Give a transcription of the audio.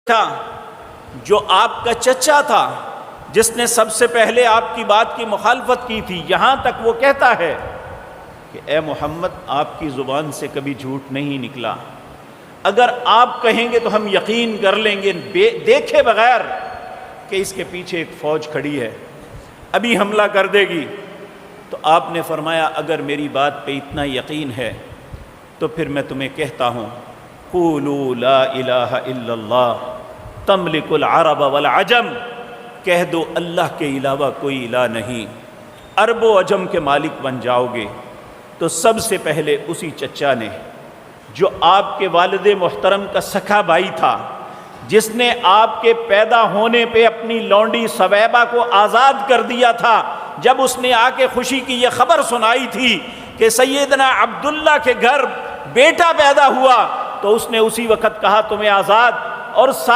تھا جو آپ کا چچا تھا، جس نے سب سے پہلے آپ کی بات کی مخالفت کی تھی، یہاں تک وہ کہتا ہے کہ اے محمد آپ کی زبان سے کبھی جھوٹ نہیں نکلا، اگر آپ کہیں گے تو ہم یقین کر لیں گے دیکھے بغیر کہ اس کے پیچھے ایک فوج کھڑی ہے، ابھی حملہ کر دے گی۔ تو آپ نے فرمایا اگر میری بات پہ اتنا یقین ہے تو پھر میں تمہیں کہتا ہوں قولوا لا الہ الا اللہ تملک العرب والعجم، کہہ دو اللہ کے علاوہ کوئی الہ نہیں، عرب و عجم کے مالک بن جاؤ گے۔ تو سب سے پہلے اسی چچا نے، جو آپ کے والد محترم کا سکا بھائی تھا، جس نے آپ کے پیدا ہونے پہ اپنی لونڈی سویبہ کو آزاد کر دیا تھا، جب اس نے آ کے خوشی کی یہ خبر سنائی تھی کہ سیدنا عبداللہ کے گھر بیٹا پیدا ہوا، تو اس نے اسی وقت کہا تمہیں آزاد، اور